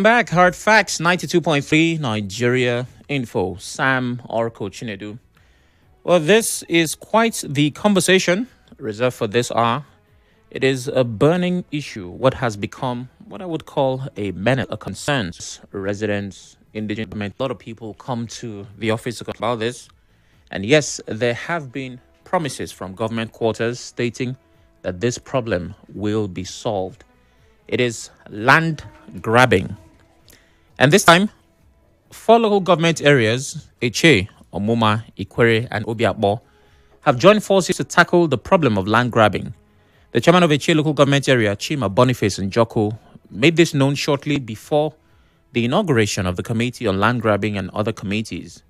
Welcome back. Hard Facts 92.3 Nigeria Info. Sam Chinedu. Well, this is quite the conversation reserved for this hour. It is a burning issue, what has become what I would call a menace, a concern. Residents, indigenous government, a lot of people come to the office to talk about this. And yes, there have been promises from government quarters stating that this problem will be solved. It is land grabbing. And this time, 4 local government areas, Eche, Omuma, Ikwere, and Obio, have joined forces to tackle the problem of land grabbing. The chairman of Eche local government area, Chima Boniface Njoko, made this known shortly before the inauguration of the Committee on Land Grabbing and other committees.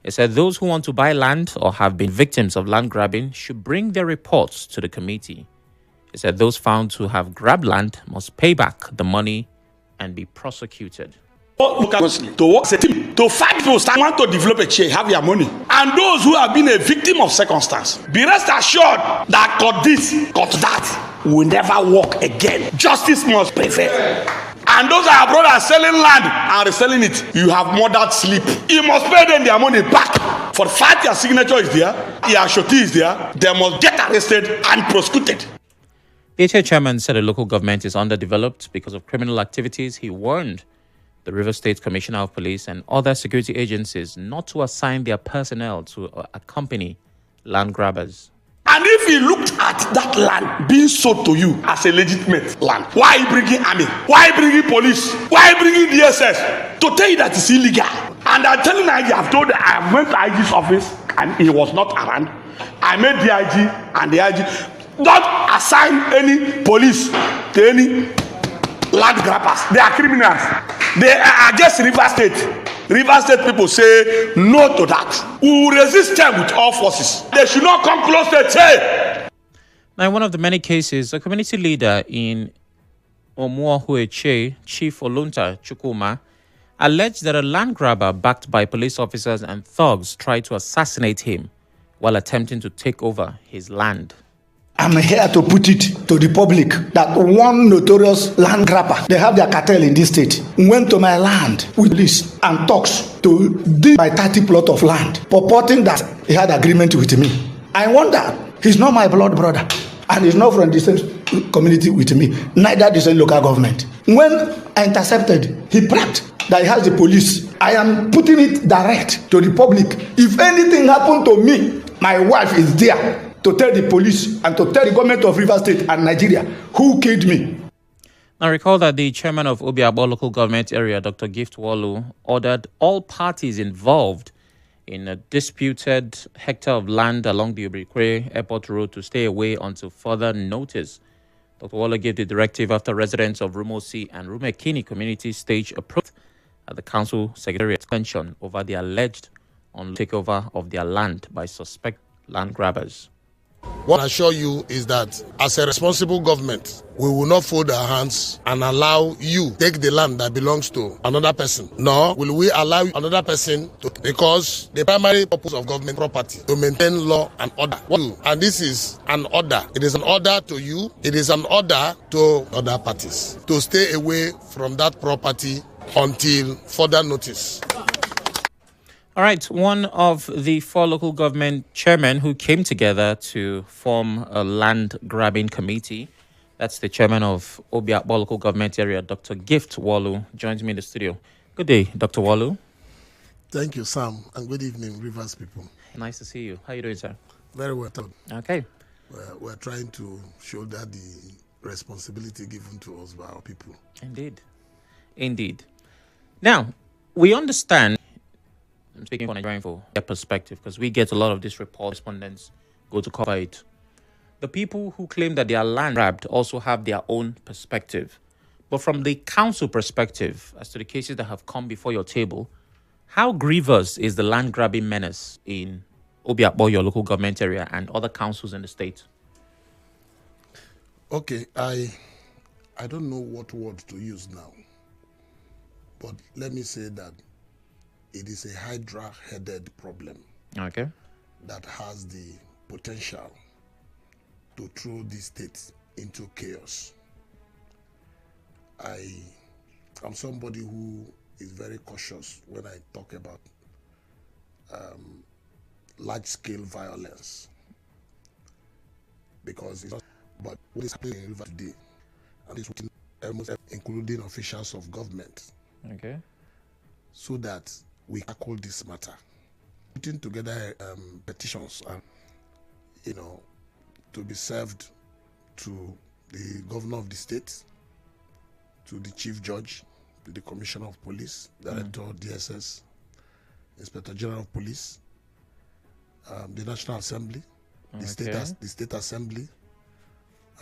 He said those who want to buy land or have been victims of land grabbing should bring their reports to the committee. He said those found to have grabbed land must pay back the money and be prosecuted. To work as a team, to fight people want to develop a chair, have your money. And those who have been a victim of circumstance, be rest assured that got this, got that, will never walk again. Justice must prevail. And those are brothers selling land and reselling it. You have murdered sleep. You must pay them their money back. For the fact your signature is there, your surety is there, they must get arrested and prosecuted. The HA chairman said the local government is underdeveloped because of criminal activities. He warned the River State Commissioner of Police and other security agencies not to assign their personnel to accompany land grabbers. And if he looked at that land being sold to you as a legitimate land, why are you bringing army? Why are you bringing police? Why are you bringing DSS? To tell you that it's illegal. And I'm telling you, I've told you, I went to IG's office and he was not around. I met the IG and the IG. Don't assign any police to any land grabbers. They are criminals. They are against River State. River State people say no to that. We will resist them with all forces. They should not come close to the chair. Now, in one of the many cases, a community leader in Omuahueche, Chief Olunta Chukuma, alleged that a land grabber backed by police officers and thugs tried to assassinate him while attempting to take over his land. I'm here to put it to the public that one notorious land grabber, they have their cartel in this state, went to my land with police and talks to dig my 30 plot of land, purporting that he had agreement with me. I wonder, he's not my blood brother and he's not from the same community with me, neither the same local government. When I intercepted, he prepped that he has the police. I am putting it direct to the public. If anything happened to me, my wife is there to tell the police and to tell the government of River State and Nigeria who killed me. Now, recall that the chairman of Obio local government area, Dr. Gift Worlu, ordered all parties involved in a disputed hectare of land along the Ikwere Airport Road to stay away until further notice. Dr. Worlu gave the directive after residents of Rumosi and Rumekini communities staged a protest at the council secretariat extension over the alleged takeover of their land by suspect land grabbers. What I assure you is that as a responsible government, we will not fold our hands and allow you take the land that belongs to another person. Nor will we allow another person to, because the primary purpose of government property to maintain law and order. And this is an order. It is an order to you. It is an order to other parties to stay away from that property until further notice. All right, one of the 4 local government chairmen who came together to form a land grabbing committee, that's the chairman of Obio local government area, Dr. Gift Worlu, joins me in the studio. Good day, Dr. Worlu. Thank you, Sam, and good evening, Rivers people. Nice to see you. How are you doing, sir? Very well. Okay. We're trying to shoulder the responsibility given to us by our people. Indeed. Now, we understand, I'm speaking from Nigerian for their perspective, because we get a lot of this report, respondents go to cover it. The people who claim that their land grabbed also have their own perspective. But from the council perspective, as to the cases that have come before your table, how grievous is the land grabbing menace in Obio, your local government area, and other councils in the state? Okay, I don't know what word to use now, but let me say that it is a hydra-headed problem that has the potential to throw this state into chaos. I I'm somebody who is very cautious when I talk about large-scale violence, because it's not, but what is happening in River today, and it's almost including officials of government, Okay. so that we tackle this matter, putting together petitions and to be served to the governor of the state, to the chief judge, to the commissioner of police, director of DSS, inspector general of police, the National Assembly, the state assembly,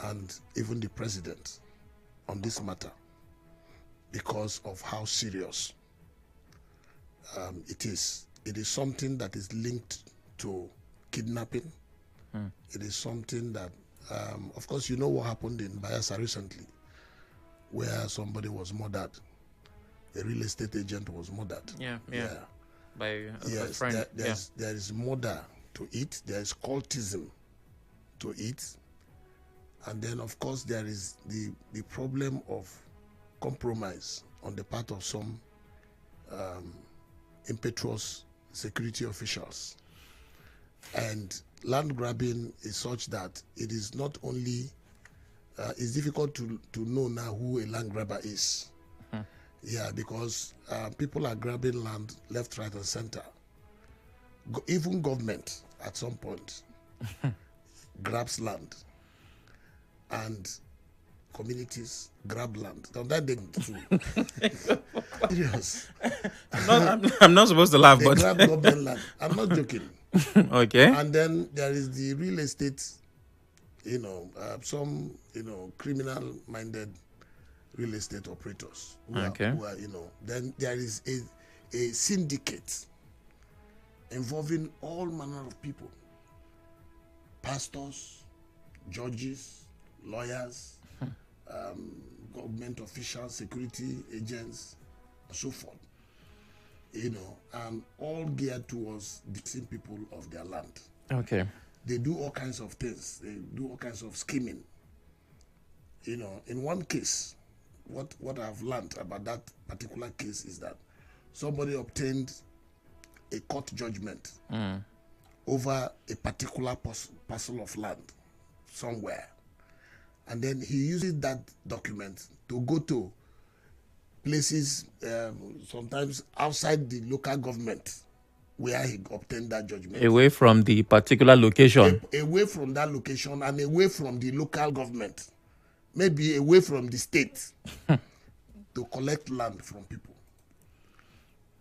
and even the president on this matter, because of how serious it is. It is something that is linked to kidnapping. It is something that, of course, you know what happened in Bayelsa recently, where somebody was murdered. A real estate agent was murdered. Yeah. By a Yes, friend. there is murder to it. There is cultism to it. And then, of course, there is the problem of compromise on the part of some impetuous security officials. And land grabbing is such that it is not only, it's difficult to know now who a land grabber is. Yeah, because people are grabbing land left, right, and center. Even government, at some point, grabs land. And communities grab land. Now that they too. Serious. I'm not supposed to laugh, They but grab government land. I'm not joking. okay. And then there is the real estate, some, criminal-minded real estate operators who are, then there is a syndicate involving all manner of people, pastors, judges, lawyers, government officials, security agents, and so forth, and all geared towards deceiving people of their land. Okay. They do all kinds of things. They do all kinds of scheming. In one case, what I've learned about that particular case is that somebody obtained a court judgment over a particular parcel of land somewhere. And then he uses that document to go to places, sometimes outside the local government where he obtained that judgment. Away from the particular location. Away from that location and away from the local government. Maybe away from the state to collect land from people.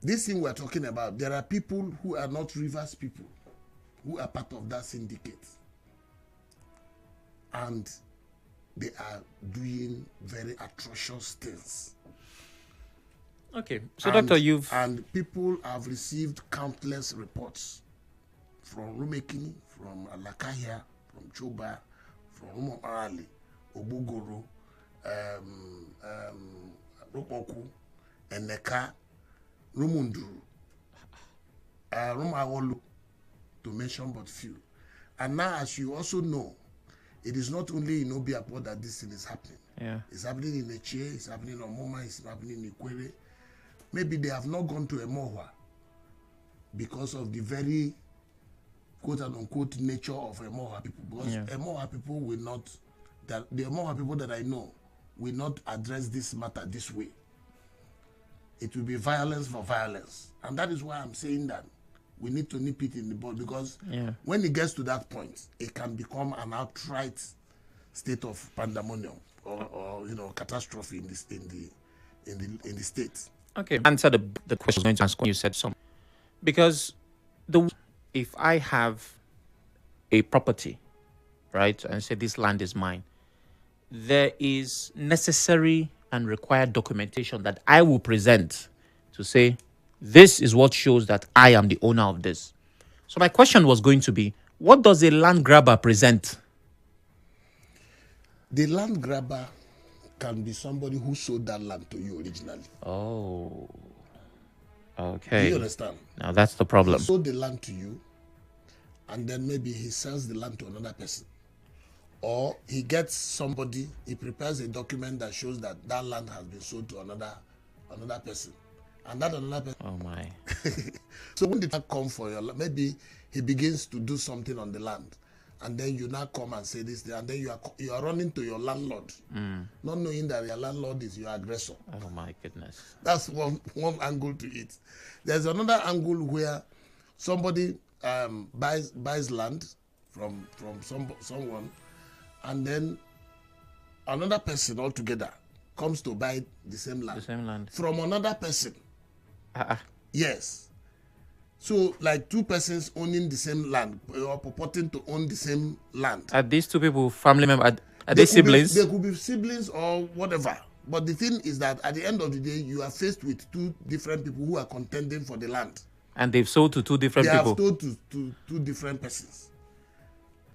This thing we're talking about, there are people who are not Rivers people who are part of that syndicate. And they are doing very atrocious things. Okay. So, Doctor, And people have received countless reports from Rumekini, from Alakahia, from Choba, from Umomarali, Obugoro, Ropoku, Eneka, Rumunduru, Rumawolu, to mention but few. And now, as you also know, it is not only in Obio that this thing is happening. Yeah. It's happening in Echie, it's happening on Moma, it's happening in Ikwere. Maybe they have not gone to Emohua because of the very quote and unquote nature of Emohua people. Because Emohua people will not, the Emohua people that I know will not address this matter this way. It will be violence for violence. And that is why I'm saying that we need to nip it in the bud, because when it gets to that point, it can become an outright state of pandemonium or catastrophe in the state. Okay. Answer the question I was going to ask when you said something. Because if I have a property, right, and say this land is mine, there is necessary and required documentation that I will present to say, this is what shows that I am the owner of this. So my question was going to be, what does a land grabber present? The land grabber can be somebody who sold that land to you originally. Oh, okay. Do you understand? Now that's the problem. He sold the land to you, and then maybe he sells the land to another person. Or he gets somebody, he prepares a document that shows that that land has been sold to another another person, and that another person. Oh my. So when did that come for your land? Maybe he begins to do something on the land, and then you now come and say this, and then you are running to your landlord, not knowing that your landlord is your aggressor. Oh my goodness. That's one angle to it. There's another angle where somebody buys land from someone, and then another person altogether comes to buy the same land. The same land. From another person. Uh-uh. Yes. So like two persons owning the same land or purporting to own the same land. Are these two people family members? Are they siblings? They could be siblings or whatever. But the thing is that at the end of the day, you are faced with two different people who are contending for the land. And they've sold to two different people. They have sold to two different persons.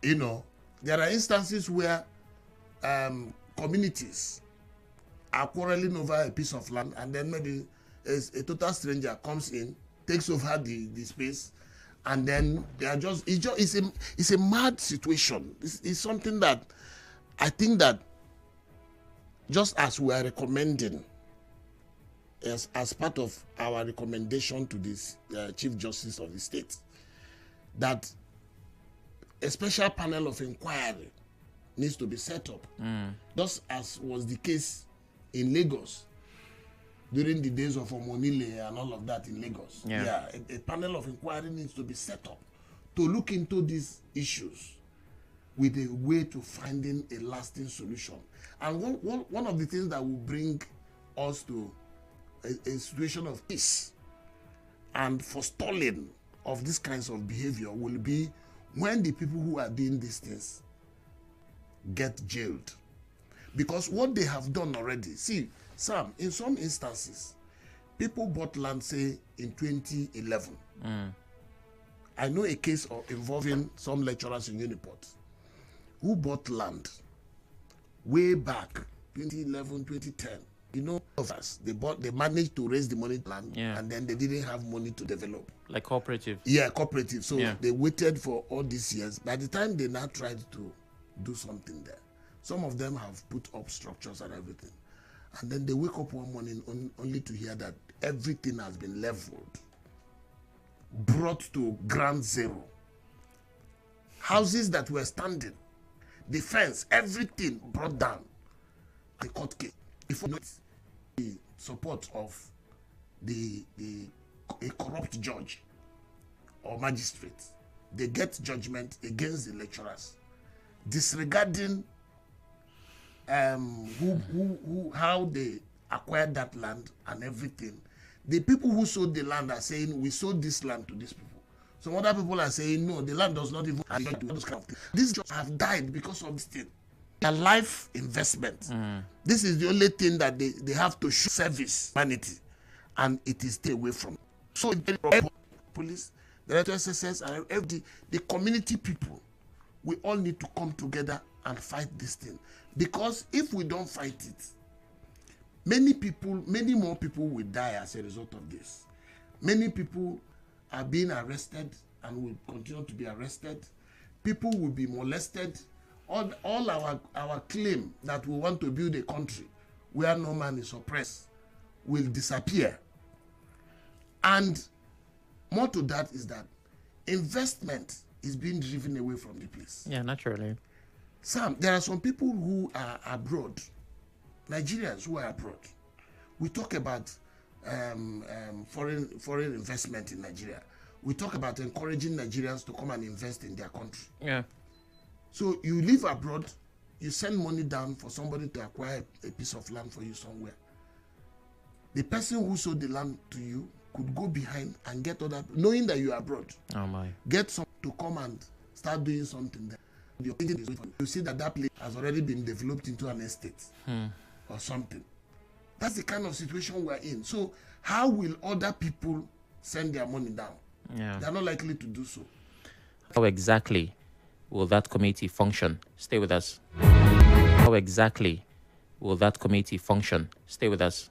You know, there are instances where communities are quarreling over a piece of land, and then maybe a total stranger comes in, takes over the space, and then they are it's a mad situation. It's something that I think that just as we are recommending as part of our recommendation to this Chief Justice of the state, that a special panel of inquiry needs to be set up, just as was the case in Lagos during the days of Omonile and all of that in Lagos. Yeah. A panel of inquiry needs to be set up to look into these issues with a way to finding a lasting solution. And one of the things that will bring us to a situation of peace and forestalling of these kinds of behavior will be when the people who are doing these things get jailed. Because what they have done already, see, Sam, in some instances, people bought land, say, in 2011. I know a case involving some lecturers in Uniport who bought land way back, 2011, 2010. You know, of us, they managed to raise the money to land, and then they didn't have money to develop. Like cooperative. Yeah, cooperative. So they waited for all these years. By the time they now tried to do something there, some of them have put up structures and everything. And then they wake up one morning only to hear that everything has been leveled, brought to ground zero. Houses that were standing, the fence, everything brought down. The court case. Before the support of a corrupt judge or magistrate, they get judgment against the lecturers, disregarding how they acquired that land and everything. The people who sold the land are saying, we sold this land to these people. Some other people are saying, no, the land does not even do those kind of things. These jobs have died because of this thing. Their life investment. This is the only thing that they have to show service humanity, and it is stay away from. So the police, the SSS, and the community people, we all need to come together and fight this thing. Because if we don't fight it, many more people will die as a result of this. Many people are being arrested and will continue to be arrested. People will be molested. All our claim that we want to build a country where no man is oppressed will disappear. And more to that is that investment is being driven away from the place. Yeah, naturally. Sam, there are some people who are abroad, Nigerians who are abroad. We talk about foreign investment in Nigeria. We talk about encouraging Nigerians to come and invest in their country. Yeah. So you live abroad, you send money down for somebody to acquire a piece of land for you somewhere. The person who sold the land to you could go behind and get other, knowing that you are abroad. Oh my. Get some to come and start doing something there. You see that place has already been developed into an estate or something. That's the kind of situation we're in. So how will other people send their money down? Yeah. They're not likely to do so. How exactly will that committee function? Stay with us. How exactly will that committee function? Stay with us.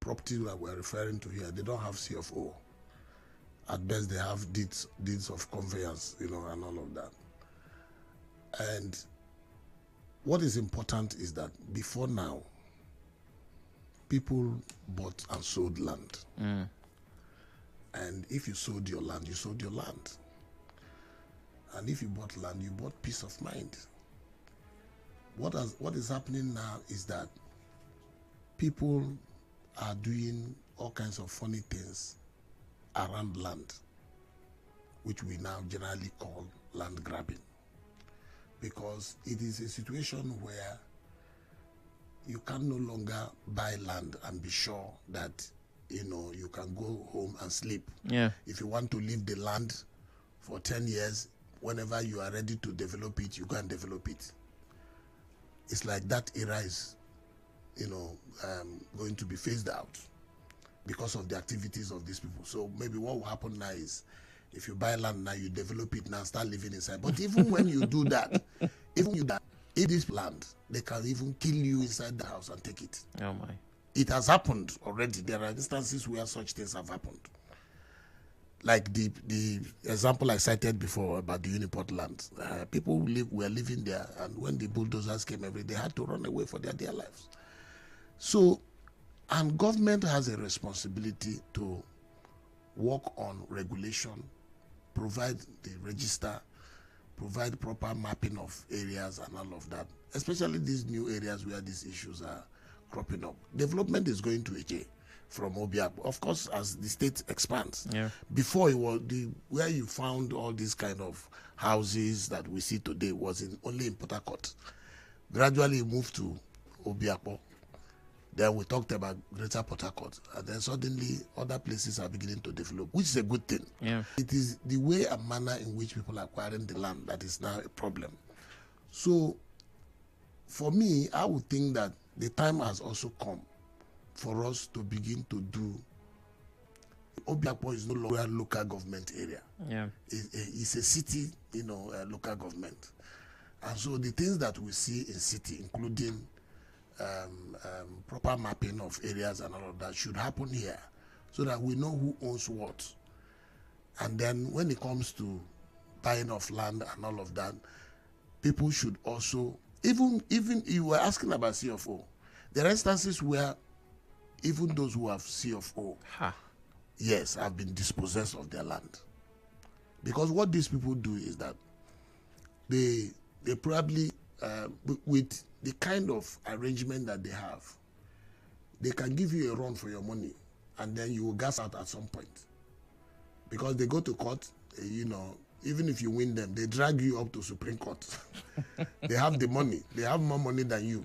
property that we're referring to here, they don't have CFO. At best, they have deeds of conveyance, and all of that. And what is important is that before now, people bought and sold land. And if you sold your land, you sold your land. And if you bought land, you bought peace of mind. What is happening now is that people are doing all kinds of funny things around land, which we now generally call land grabbing. Because it is a situation where you can no longer buy land and be sure that you can go home and sleep. Yeah. If you want to leave the land for 10 years, whenever you are ready to develop it, you go and develop it. It's like that era is, going to be phased out because of the activities of these people. So maybe what will happen now is, if you buy land now, you develop it now, start living inside. But even when you do that, in this land, they can even kill you inside the house and take it. Oh my. It has happened already. There are instances where such things have happened. Like the example I cited before about the Uniport land. People were living there, and when the bulldozers came they had to run away for their dear lives. So, and government has a responsibility to work on regulation, provide the register, provide proper mapping of areas and all of that, especially these new areas where these issues are cropping up. Development is going to AJ from Obio, of course, as the state expands. Yeah. Before, it was where you found all these kind of houses that we see today was only in Port Harcourt. Gradually, it moved to Obio. Then we talked about Greater Port Harcourt, and then suddenly other places are beginning to develop, which is a good thing. Yeah. It is the way and manner in which people are acquiring the land that is now a problem. So, for me, I would think that the time has also come for us to begin to do. Akpor is no longer a local government area. Yeah. It's a city, local government. And so the things that we see in city, including proper mapping of areas and all of that, should happen here, so that we know who owns what. And then when it comes to buying of land and all of that, people should also, even you were asking about CFO, there are instances where even those who have CFO, yes, have been dispossessed of their land. Because what these people do is that they probably, with the kind of arrangement that they have, they can give you a run for your money, and then you will gas out at some point. Because they go to court, even if you win them, they drag you up to Supreme Court. They have the money. They have more money than you.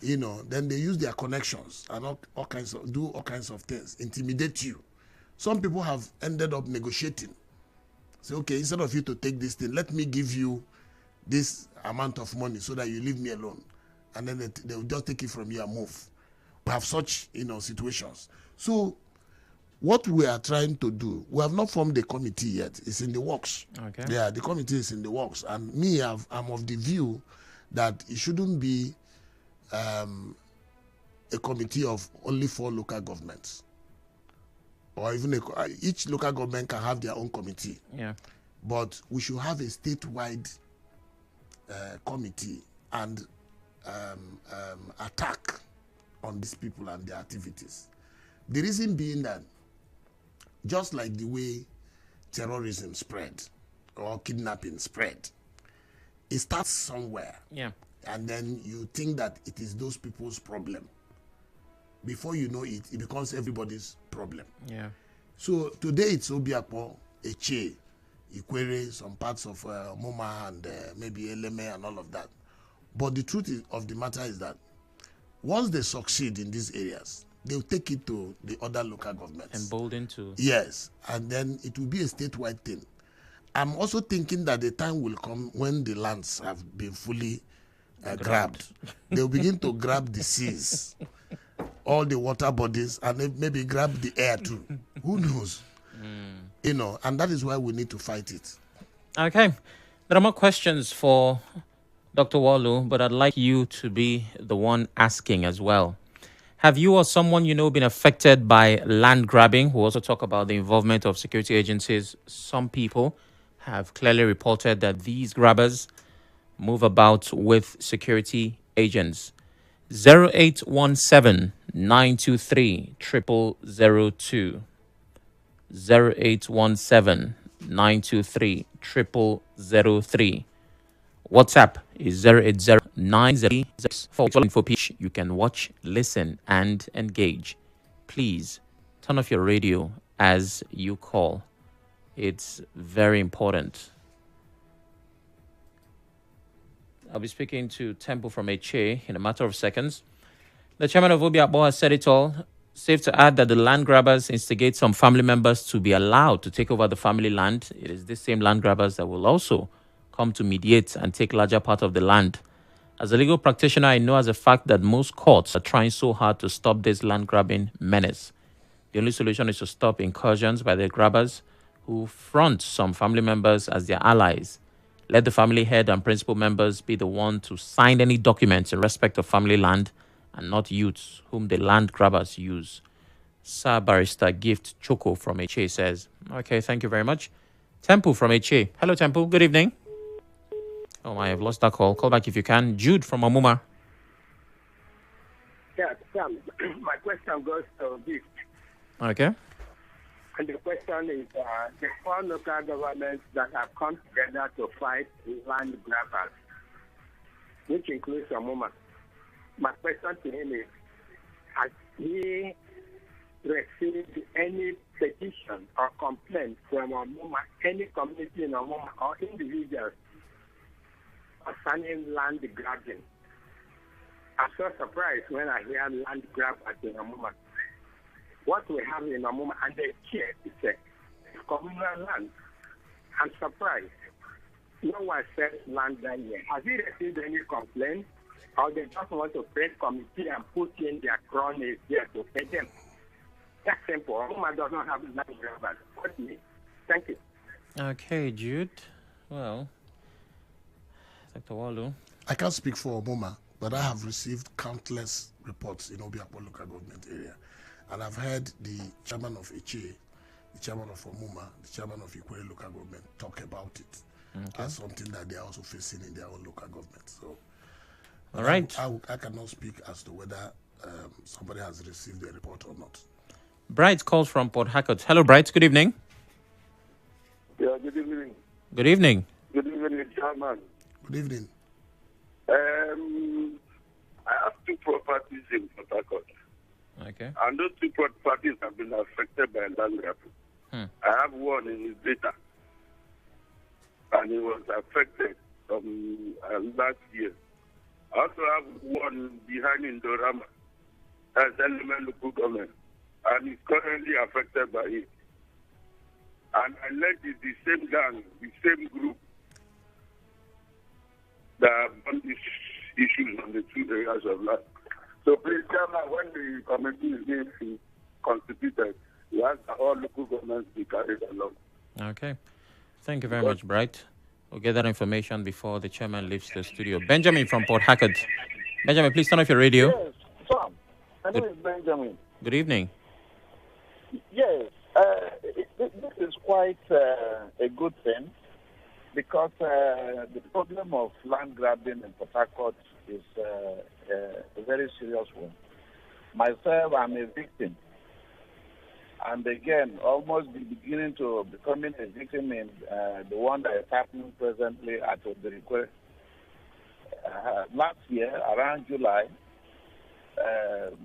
Then they use their connections and all kinds of things, intimidate you. Some people have ended up negotiating. Say, okay, instead of you to take this thing, let me give you this amount of money so that you leave me alone. And then they will just take it from you and move. We have such, situations. So what we are trying to do, we have not formed the committee yet. It's in the works. Okay. Yeah, the committee is in the works. And me, I'm of the view that it shouldn't be a committee of only 4 local governments. Or even each local government can have their own committee. Yeah. But we should have a statewide committee and attack on these people and their activities. The reason being that just like the way terrorism spread or kidnapping spread, it starts somewhere. Yeah. And then you think that it is those people's problem. Before you know it, it becomes everybody's problem. Yeah. So today it's Obio, Eche, Ikwere, some parts of Moma and maybe Eleme and all of that. But the truth of the matter is that once they succeed in these areas, they'll take it to the other local governments. Emboldened to. Yes, and then it will be a statewide thing. I'm also thinking that the time will come when the lands have been fully grabbed. They'll begin to grab the seas, all the water bodies, and maybe grab the air too. Who knows? And that is why we need to fight it. Okay. There are more questions for Dr. Worlu, but I'd like you to be the one asking as well. Have you or someone you know been affected by land grabbing? We'll also talk about the involvement of security agencies. Some people have clearly reported that these grabbers move about with security agents. 0817 923 0002. 0817 923 0003. WhatsApp is 0809064 info page. You can watch, listen, and engage. Please turn off your radio as you call. It's very important. I'll be speaking to Temple from HA in a matter of seconds. The chairman of Obio has said it all. Safe to add that the land grabbers instigate some family members to be allowed to take over the family land. It is these same land grabbers that will also come to mediate and take larger part of the land. As a legal practitioner, I know as a fact that most courts are trying so hard to stop this land grabbing menace. The only solution is to stop incursions by the grabbers who front some family members as their allies. Let the family head and principal members be the one to sign any documents in respect of family land and not youths whom the land grabbers use. Sir Barrister Gift Choco from HA says, okay, thank you very much. Temple from HA. Hello, Temple. Good evening. Oh, I have lost that call. Call back if you can. Jude from Amuma. Yeah, Sam, my question goes to Gift. Okay. And the question is, the four local governments that have come together to fight land grabbers, which includes Amuma. My question to him is, has he received any petition or complaint from Amuma, any community in Amuma or individuals concerning land grabbing? I'm so surprised when I hear land grab at Amuma. What we have in Amuma and the care is communal land. I'm surprised. No one says land down here. Has he received any complaint? Or they just want to create committee and put in their cronies there to pay them? That's simple. Amuma does not have land grabbers. Thank you. Okay, Jude. Well, Dr. Worlu. I can't speak for Omoma, but I have received countless reports in Obio local government area. And I've heard the chairman of HA, the chairman of Omuma, the chairman of Ikwe local government talk about it as something that they are also facing in their own local government. So, all right. I cannot speak as to whether somebody has received a report or not. Bright calls from Port Harcourt. Hello, Bright. Good evening. Yeah, good evening. Good evening. Good evening, Chairman. Good evening. I have two properties in Port Harcourt. Okay. And those two properties have been affected by land grabbing. I have one in Zeta, and it was affected last year. I also have one behind in Dorama, as element local government, and it's currently affected by it. And I led the same gang, the same group that have done these issues on the two areas of land. So please, Chairman, when the committee is being constituted, we ask that all local governments be carried along. Okay. Thank you very much, Bright. We'll get that information before the chairman leaves the studio. Benjamin from Port Harcourt. Benjamin, please turn off your radio. Yes, Sam. My name is Benjamin. Good evening. Yes, this is quite a good thing because the problem of land grabbing in Port Harcourt is a very serious one. Myself, I'm a victim. And again, almost beginning to becoming a victim in the one that is happening presently at Obio. Last year, around July,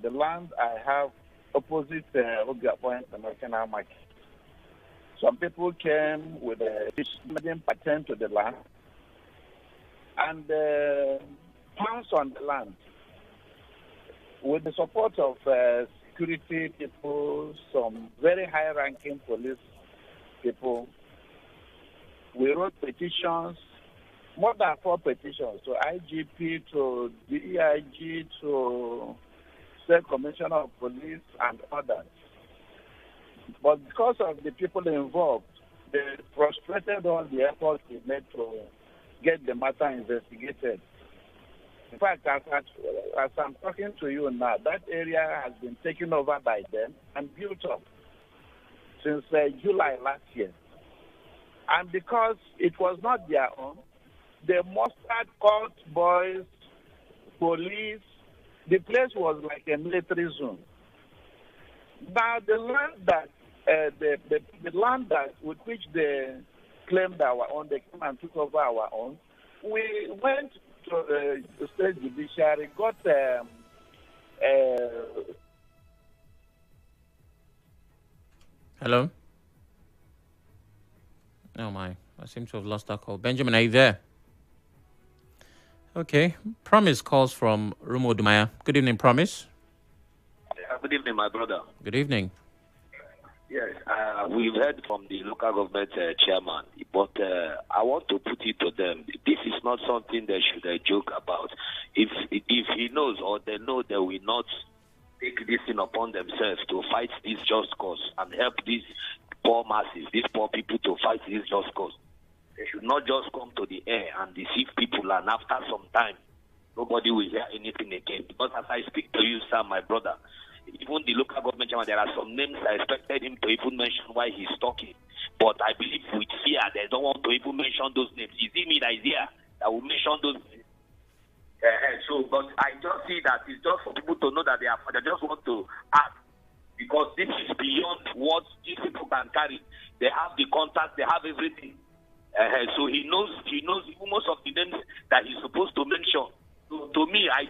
the land I have opposite Obio International Market, some people came with a patent to the land and pounced on the land. With the support of security people, some very high-ranking police people, we wrote petitions, more than 4 petitions, to IGP, to DEIG, to State Commissioner of Police, and others. But because of the people involved, they frustrated all the efforts we made to get the matter investigated. In fact, as I'm talking to you now, that area has been taken over by them and built up since July last year. And because it was not their own, they mustered court boys, police. The place was like a military zone. Now the land that the land that with which they claimed our own, they came and took over our own. We went to the state judiciary, got Hello? Oh my, I seem to have lost that call. Benjamin, are you there? Okay. Promise calls from Rumo Dumaya. Good evening, Promise. Good evening, my brother. Good evening. Yes, we've heard from the local government chairman, but I want to put it to them. This is not something they should joke about. If he knows or they know they will not take this thing upon themselves to fight this just cause and help these poor masses, these poor people to fight this just cause, they should not just come to the air and deceive people, and after some time, nobody will hear anything again. Because as I speak to you, Sam, my brother, even the local government chairman, there are some names I expected him to even mention while he's talking. But I believe with fear, they don't want to even mention those names. Is it me that is here that will mention those names? But I just see that it's just for people to know that they just want to act. Because this is beyond what these people can carry. They have the contact, they have everything. So he knows most of the names that he's supposed to mention. So to me, I